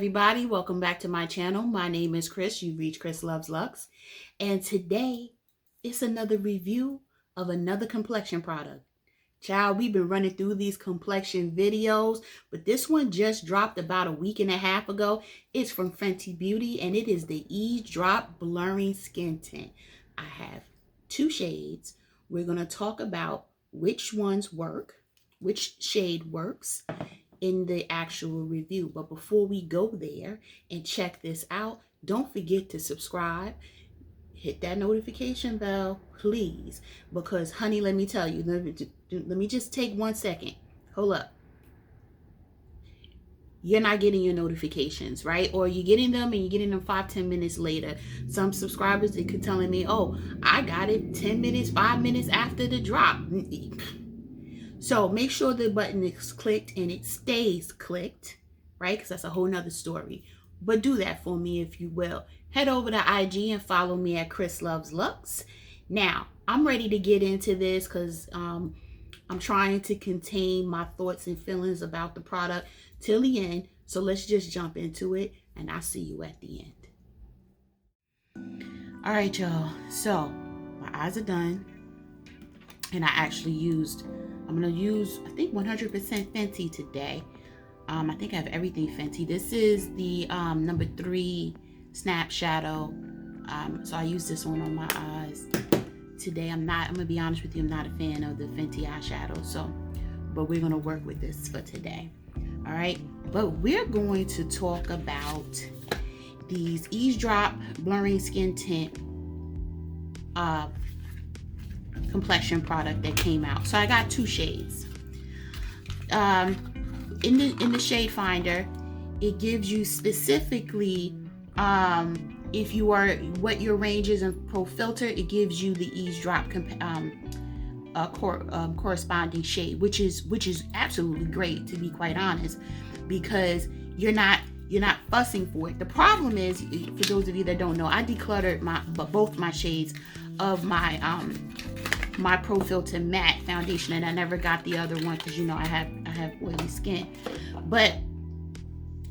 everybody, welcome back to my channel. My name is Chris. You've reached ChrisLuvsLux, and today it's another review of another complexion product. Child, we've been running through these complexion videos, but this one just dropped about a week and a half ago. It's from Fenty Beauty, and it is the Eaze Drop Blurring Skin Tint. I have two shades. We're going to talk about which ones work, which shade works in the actual review. But before we go there and check this out, don't forget to subscribe. Hit that notification bell, please. Because, honey, let me tell you, let me just take 1 second. Hold up. You're not getting your notifications, right? Or you're getting them and you're getting them 5-10 minutes later. Some subscribers, they could telling me, oh, I got it 10 minutes, 5 minutes after the drop. So make sure the button is clicked and it stays clicked, right? Because that's a whole nother story. But do that for me if you will. Head over to IG and follow me at ChrisLuvsLux. Now, I'm ready to get into this because I'm trying to contain my thoughts and feelings about the product till the end. So let's just jump into it and I'll see you at the end. All right, y'all. So my eyes are done. And I actually I'm going to use, I think 100% Fenty today. I think I have everything Fenty. This is the number 3 Snap Shadow. So I use this one on my eyes today. I'm going to be honest with you, I'm not a fan of the Fenty eyeshadow. So, but we're going to work with this for today. All right. But we're going to talk about these Eaze Drop Blurring Skin Tint complexion product that came out. So I got 2 shades. In the shade finder, it gives you specifically if you are what your range is in Pro Filter, it gives you the Eaze Drop corresponding shade, which is absolutely great, to be quite honest, because you're not fussing for it. The problem is, for those of you that don't know, I decluttered both my shades of my my Pro Filter matte foundation, and I never got the other one because, you know, I have oily skin. But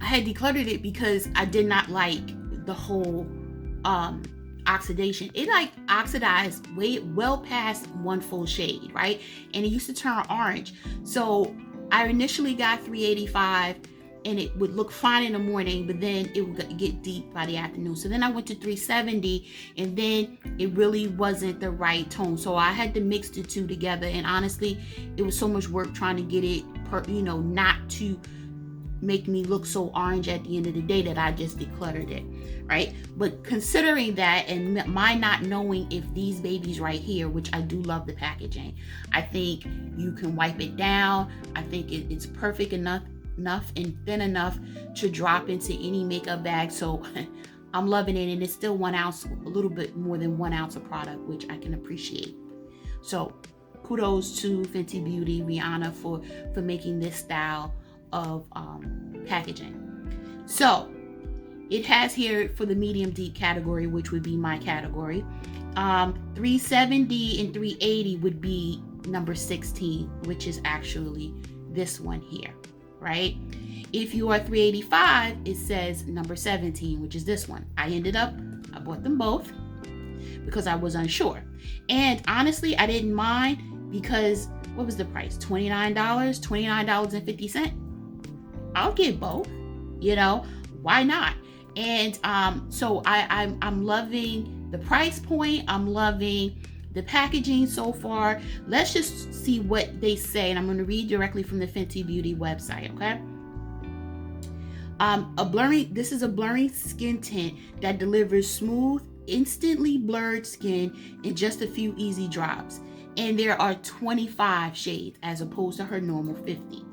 I had decluttered it because I did not like the whole oxidation. It like oxidized well past 1 full shade, right? And it used to turn orange. So I initially got 385 and it would look fine in the morning, but then it would get deep by the afternoon. So then I went to 370, and then it really wasn't the right tone. So I had to mix the two together, and honestly, it was so much work trying to get it, not to make me look so orange at the end of the day that I just decluttered it, right? But considering that, and my not knowing if these babies right here, which I do love the packaging, I think you can wipe it down. I think it's perfect enough and thin enough to drop into any makeup bag. So I'm loving it, and it's still 1 ounce, a little bit more than 1 ounce of product, which I can appreciate. So kudos to Fenty Beauty, Rihanna, for making this style of packaging. So it has here for the medium deep category, which would be my category, 370 and 380 would be number 16, which is actually this one here, right? If you are 385, it says number 17, which is this one. I bought them both because I was unsure. And honestly, I didn't mind because what was the price? $29, $29.50. I'll get both, why not? And so I'm loving the price point. I'm loving the packaging so far. Let's just see what they say, and I'm going to read directly from the Fenty Beauty website, okay? This is a blurring skin tint that delivers smooth, instantly blurred skin in just a few easy drops. And there are 25 shades as opposed to her normal 50.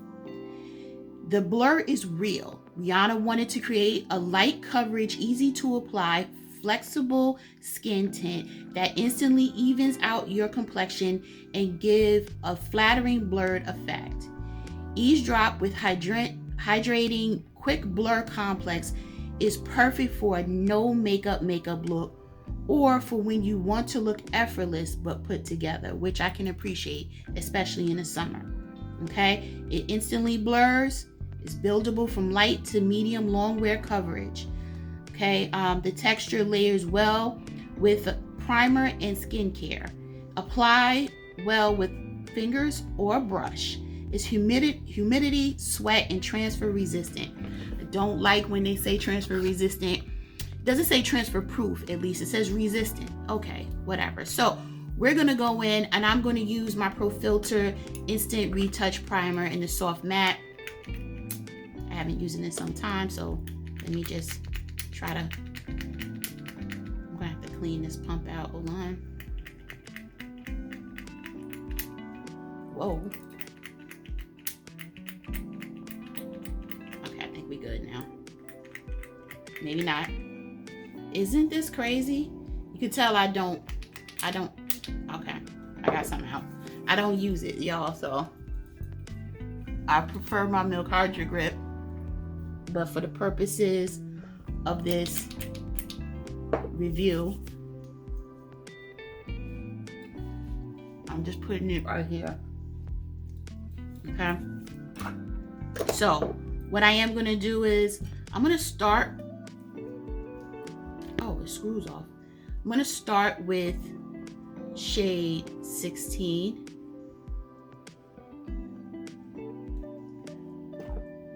The blur is real. Rihanna wanted to create a light coverage, easy to apply, flexible skin tint that instantly evens out your complexion and give a flattering blurred effect. Eaze Drop with hydrating quick blur complex is perfect for a no makeup look, or for when you want to look effortless but put together, which I can appreciate, especially in the summer. Okay, it instantly blurs. It's buildable from light to medium long wear coverage. Okay, the texture layers well with primer and skincare. Apply well with fingers or brush. It's humidity, sweat, and transfer resistant. I don't like when they say transfer resistant. It doesn't say transfer proof, at least. It says resistant. Okay, whatever. So we're going to go in and I'm going to use my Pro Filter Instant Retouch Primer in the Soft Matte. I haven't used it in some time, so let me just try to, I'm going to have to clean this pump out. Hold on. Whoa. Okay, I think we good now. Maybe not. Isn't this crazy? You can tell I don't, okay, I got something out. I don't use it, y'all, so I prefer my Milk Hydro Grip, but for the purposes of this review, I'm just putting it right here. Okay, so what I am going to do is I'm going to start, oh, it screws off. I'm going to start with shade 16.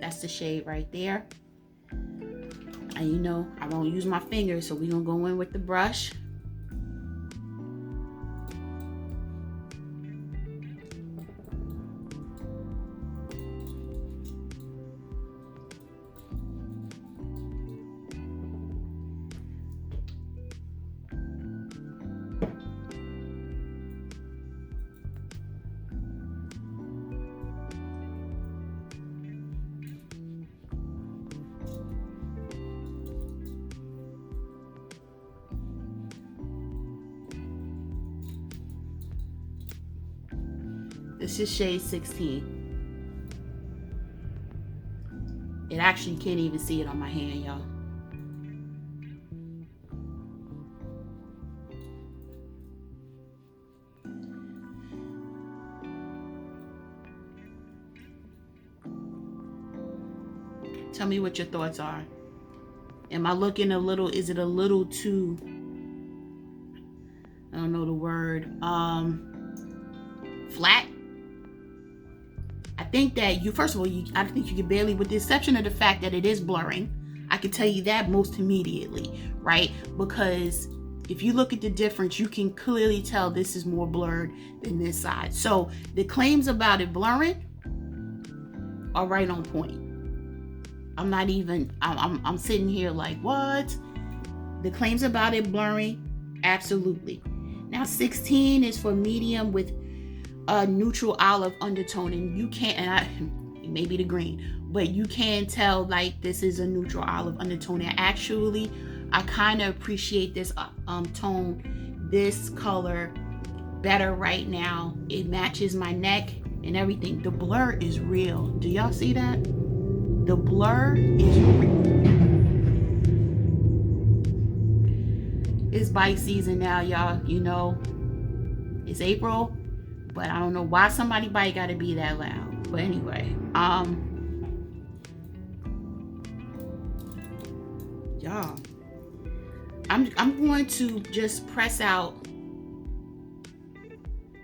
That's the shade right there. And you know, I won't use my fingers, so we're going to go in with the brush. This is shade 16. It actually can't even see it on my hand, y'all. Tell me what your thoughts are. Am I looking a little, is it a little too, I don't know the word, flat? I think that you, first of all, I think you can barely, with the exception of the fact that it is blurring, I can tell you that most immediately, right? Because if you look at the difference, you can clearly tell this is more blurred than this side. So the claims about it blurring are right on point. I'm not even, I'm sitting here like, what? The claims about it blurring, absolutely. Now 16 is for medium with a neutral olive undertone, and you can't, and maybe the green, but you can tell like this is a neutral olive undertone. And actually, I kind of appreciate this tone, this color better right now. It matches my neck and everything. The blur is real. Do y'all see that? The blur is real. It's bike season now, y'all. You know, it's April. But I don't know why somebody bike gotta be that loud. But anyway, y'all, I'm going to just press out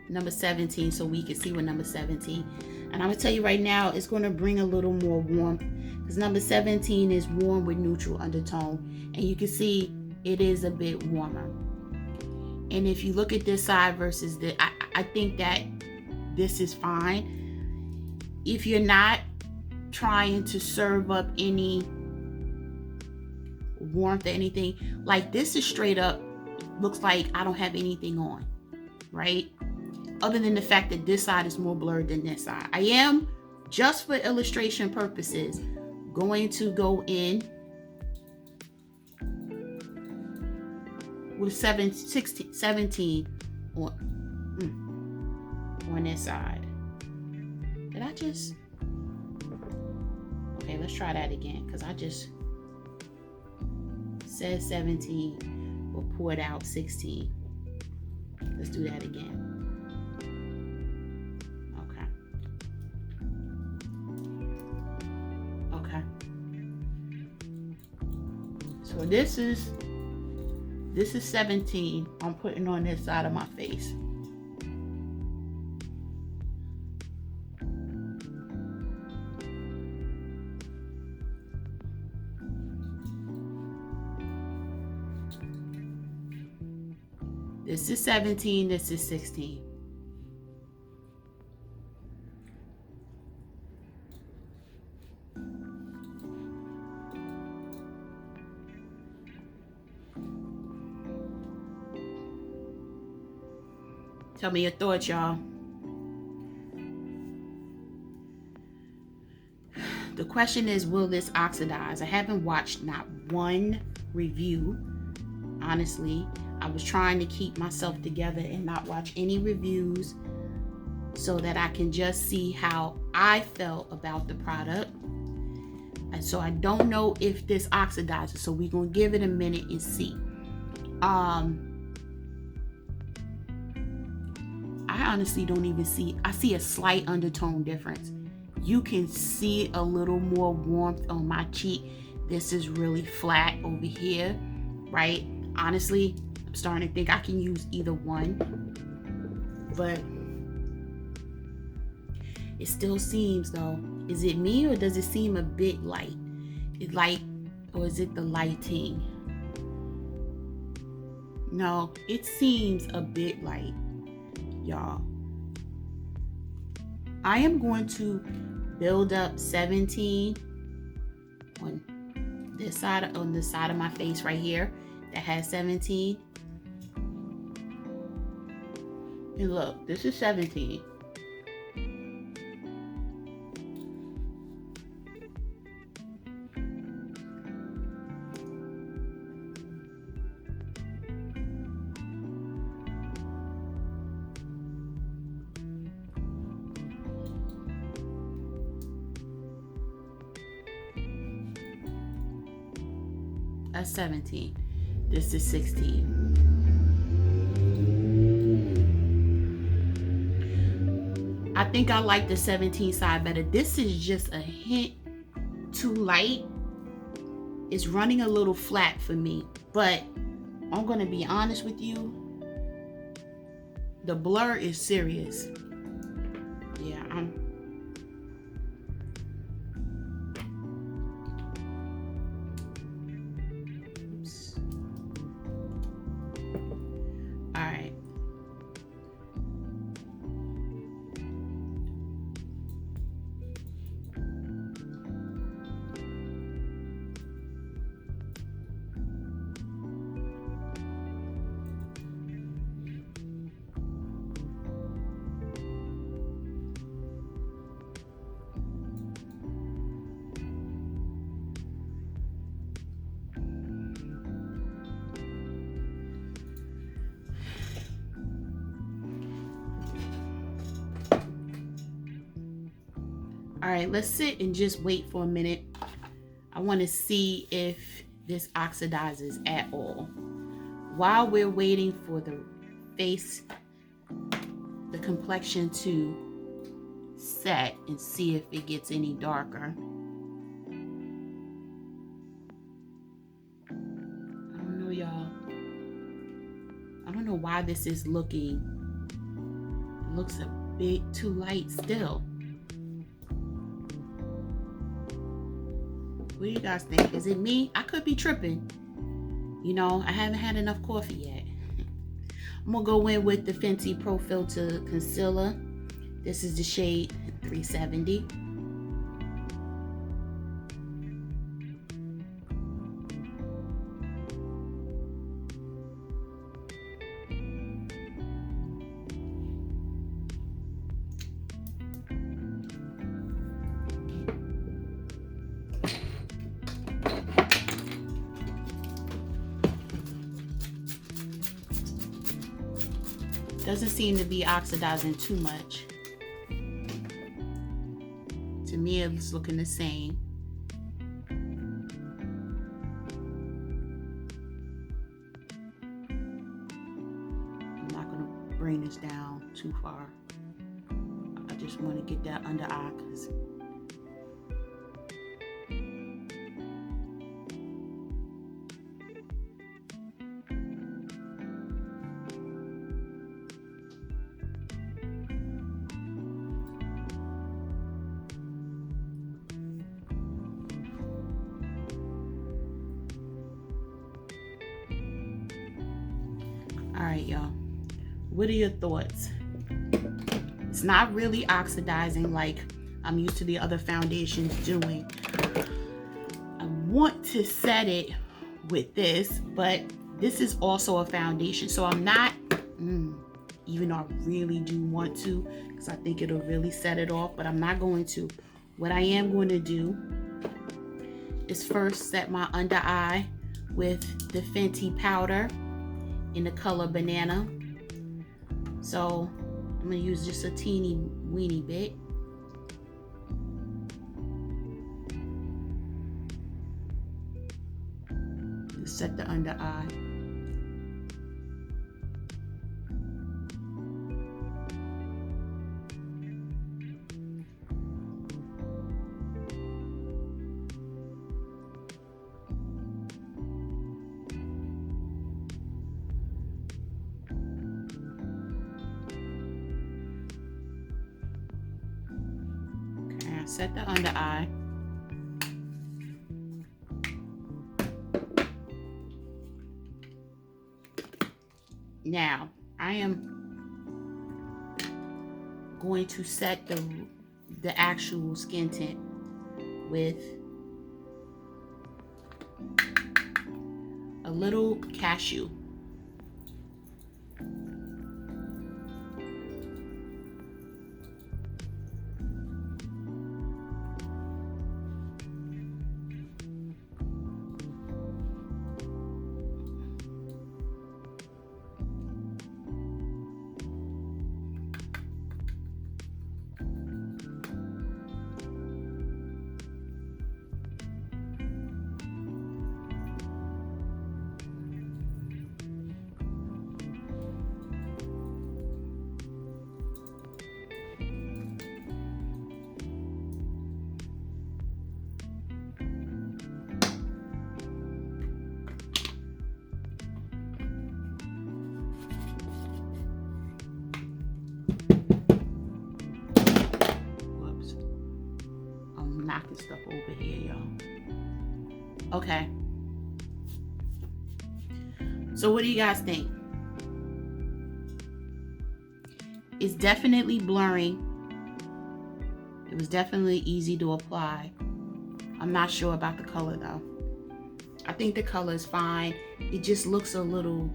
number 17 so we can see what number 17. And I'm gonna tell you right now, it's gonna bring a little more warmth because number 17 is warm with neutral undertone, and you can see it is a bit warmer. And if you look at this side versus this, I think that this is fine. If you're not trying to serve up any warmth or anything, like this is straight up, looks like I don't have anything on, right? Other than the fact that this side is more blurred than this side. I am, just for illustration purposes, going to go in with 17 on this side. Did I just? Okay, let's try that again, because I just said 17, but poured out 16. Let's do that again. Okay. So this is 17. I'm putting on this side of my face. This is 17, this is 16. Tell me your thoughts, y'all. The question is, will this oxidize? I haven't watched not one review. Honestly, I was trying to keep myself together and not watch any reviews so that I can just see how I felt about the product. And so I don't know if this oxidizes. So we're going to give it a minute and see. I honestly don't even see, I see a slight undertone difference. You can see a little more warmth on my cheek. This is really flat over here, right? Honestly, I'm starting to think I can use either one, but it still seems though, is it me or does it seem a bit light? It light, or is it the lighting? No, it seems a bit light. Y'all, I am going to build up 17 on this side, on the side of my face right here that has 17. And look, this is 17. That's 17. This is 16. I think I like the 17 side better. This is just a hint too light. It's running a little flat for me, but I'm gonna be honest with you. The blur is serious. Yeah, all right, let's sit and just wait for a minute. I want to see if this oxidizes at all. While we're waiting for the face, the complexion to set and see if it gets any darker. I don't know, y'all. I don't know why this is looking, it looks a bit too light still. What do you guys think? Is it me? I could be tripping. You know, I haven't had enough coffee yet. I'm gonna go in with the Fenty Pro Filter Concealer. This is the shade 370. Doesn't seem to be oxidizing too much. To me, it's looking the same. I'm not gonna bring this down too far. I just want to get that under eye because All right, y'all. What are your thoughts? It's not really oxidizing like I'm used to the other foundations doing. I want to set it with this, but this is also a foundation. So I'm not, even though I really do want to, because I think it'll really set it off, but I'm not going to. What I am going to do is first set my under eye with the Fenty powder in the color Banana. So I'm going to use just a teeny weeny bit. To set the under eye. Set the under eye. Now, I am going to set the actual skin tint with a little cashew. Knocking stuff over here, y'all. Okay. So what do you guys think? It's definitely blurring. It was definitely easy to apply. I'm not sure about the color though. I think the color is fine. It just looks a little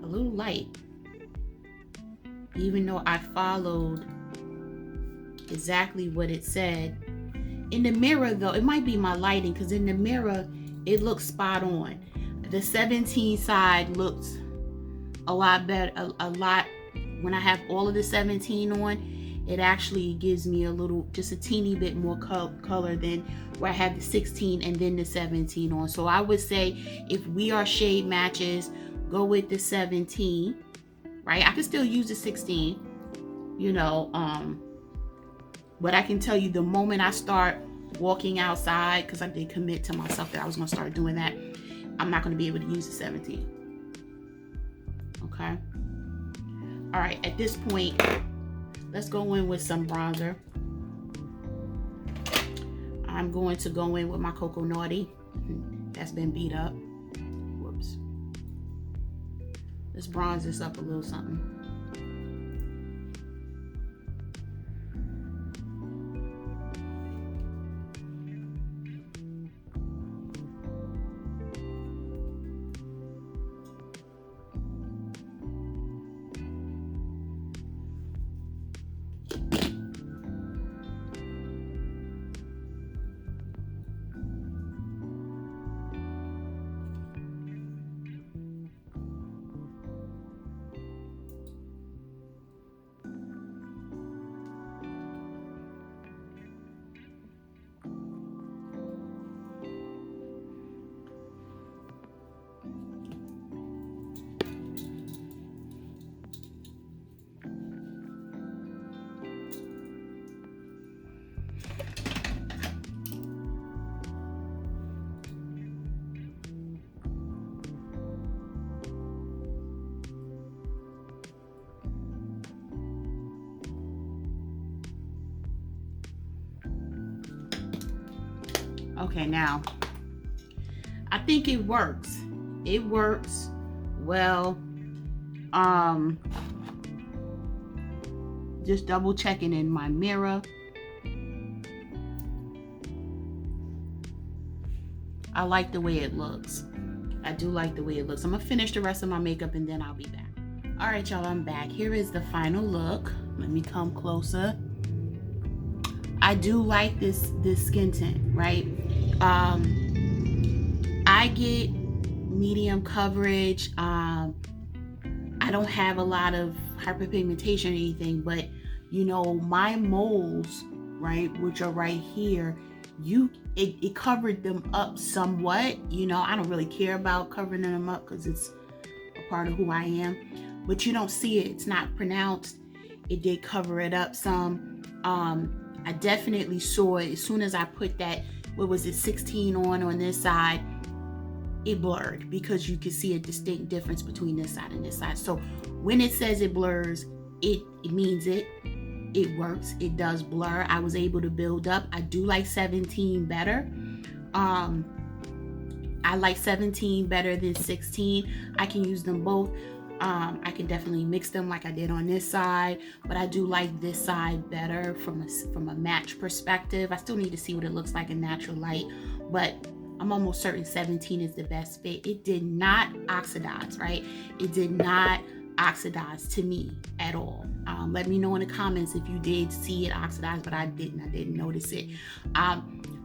light. Even though I followed exactly what it said. In the mirror though, it might be my lighting, because in the mirror it looks spot on. The 17 side looks a lot better, a lot when I have all of the 17 on. It actually gives me just a teeny bit more color than where I have the 16 and then the 17 on. So I would say if we are shade matches, go with the 17, right? I can still use the 16, you know, but I can tell you the moment I start walking outside, because I did commit to myself that I was going to start doing that, I'm not going to be able to use the 17. Okay. All right. At this point, let's go in with some bronzer. I'm going to go in with my Cocoa Naughty. That's been beat up. Whoops. Let's bronze this up a little something. Okay, now I think it works. It works well. Just double checking in my mirror. I like the way it looks. I do like the way it looks. I'm gonna finish the rest of my makeup and then I'll be back. All right, y'all, I'm back. Here is the final look. Let me come closer. I do like this skin tint, right? I get medium coverage. I don't have a lot of hyperpigmentation or anything, but you know, my moles, right, which are right here, it covered them up somewhat. You know, I don't really care about covering them up because it's a part of who I am, but you don't see it. It's not pronounced. It did cover it up some. I definitely saw it as soon as I put that, what was it, 16 on this side, it blurred because you can see a distinct difference between this side and this side. So when it says it blurs, it means it works. It does blur. I was able to build up. I do like 17 better. I like 17 better than 16. I can use them both. I can definitely mix them like I did on this side, but I do like this side better from a match perspective. I still need to see what it looks like in natural light, but I'm almost certain 17 is the best fit. It did not oxidize, right? It did not oxidize to me at all. Let me know in the comments if you did see it oxidize, but I didn't notice it.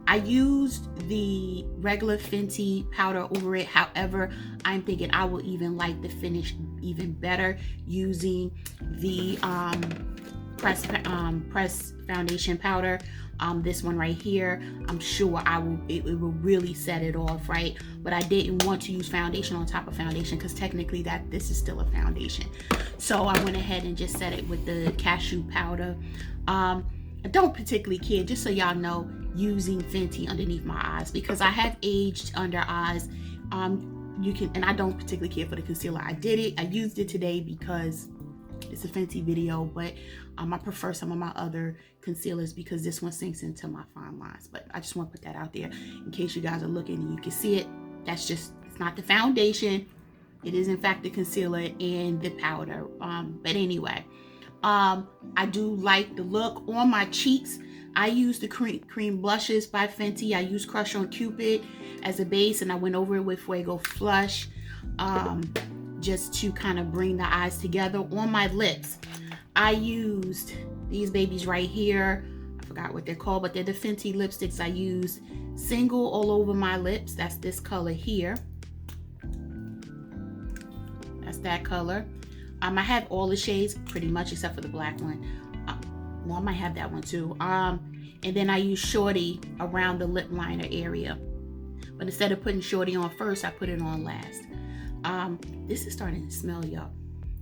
I used the regular Fenty powder over it. However, I'm thinking I will even like the finish even better using the press foundation powder. This one right here, I'm sure it will really set it off, right? But I didn't want to use foundation on top of foundation because technically this is still a foundation. So I went ahead and just set it with the cashew powder. I don't particularly care, just so y'all know, using Fenty underneath my eyes because I have aged under eyes. And I don't particularly care for the concealer. I did it. I used it today because it's a Fenty video, but I prefer some of my other concealers because this one sinks into my fine lines. But I just want to put that out there in case you guys are looking and you can see it. That's just, it's not the foundation. It is in fact the concealer and the powder. But anyway, I do like the look on my cheeks. I use the cream blushes by Fenty. I use Crush on Cupid as a base, and I went over it with Fuego Flush just to kind of bring the eyes together. On my lips, I used these babies right here. I forgot what they're called, but they're the Fenty lipsticks. I used Single all over my lips. That's this color here. That's that color. I have all the shades pretty much except for the black one. Well, I might have that one too. And then I use Shorty around the lip liner area. But instead of putting Shorty on first, I put it on last. This is starting to smell, y'all.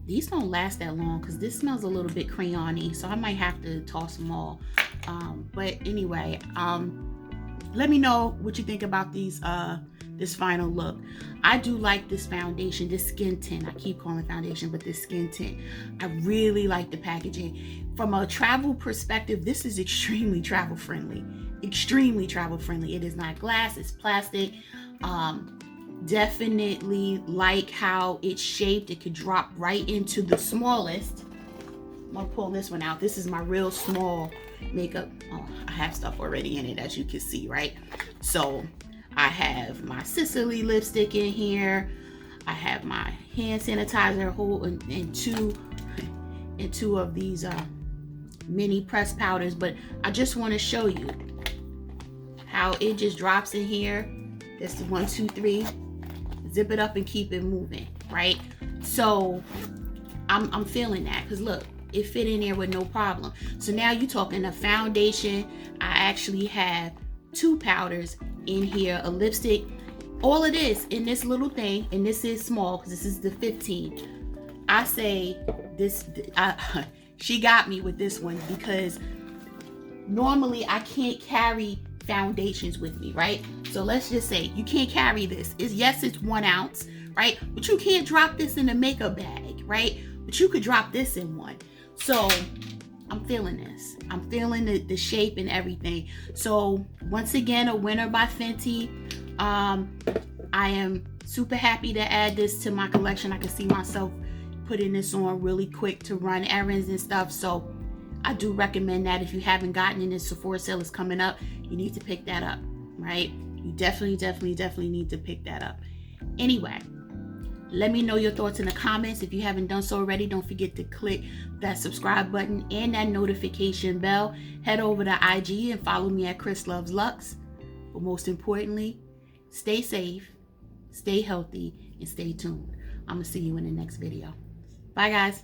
These don't last that long because this smells a little bit crayon-y, so I might have to toss them all. But anyway, let me know what you think about these this final look. I do like this foundation, this skin tint. I keep calling it foundation, but this skin tint. I really like the packaging. From a travel perspective, this is extremely travel friendly. Extremely travel friendly. It is not glass, it's plastic. Definitely like how it's shaped. It could drop right into the smallest. I'm gonna pull this one out. This is my real small makeup. Oh, I have stuff already in it, as you can see, right? So I have my Sicily lipstick in here. I have my hand sanitizer and two of these mini press powders, but I just want to show you how it just drops in here. This is 1, 2, 3. Zip it up and keep it moving, right? So I'm feeling that because look, it fit in there with no problem. So now you're talking a foundation. I actually have 2 powders in here, a lipstick, all of this in this little thing, and this is small because this is the 15. I say this, she got me with this one because normally I can't carry foundations with me, right? So let's just say you can't carry this. Yes, it's 1 ounce, right? But you can't drop this in a makeup bag, right? But you could drop this in one. So I'm feeling this. I'm feeling the shape and everything. So once again, a winner by Fenty. I am super happy to add this to my collection. I can see myself putting this on really quick to run errands and stuff. So I do recommend that if you haven't gotten in this Sephora sale is coming up, you need to pick that up, right? You definitely need to pick that up. Anyway, let me know your thoughts in the comments. If you haven't done so already, don't forget to click that subscribe button and that notification bell. Head over to IG and follow me at ChrisLuvsLux. But most importantly, stay safe, stay healthy, and stay tuned. I'm going to see you in the next video. Bye, guys.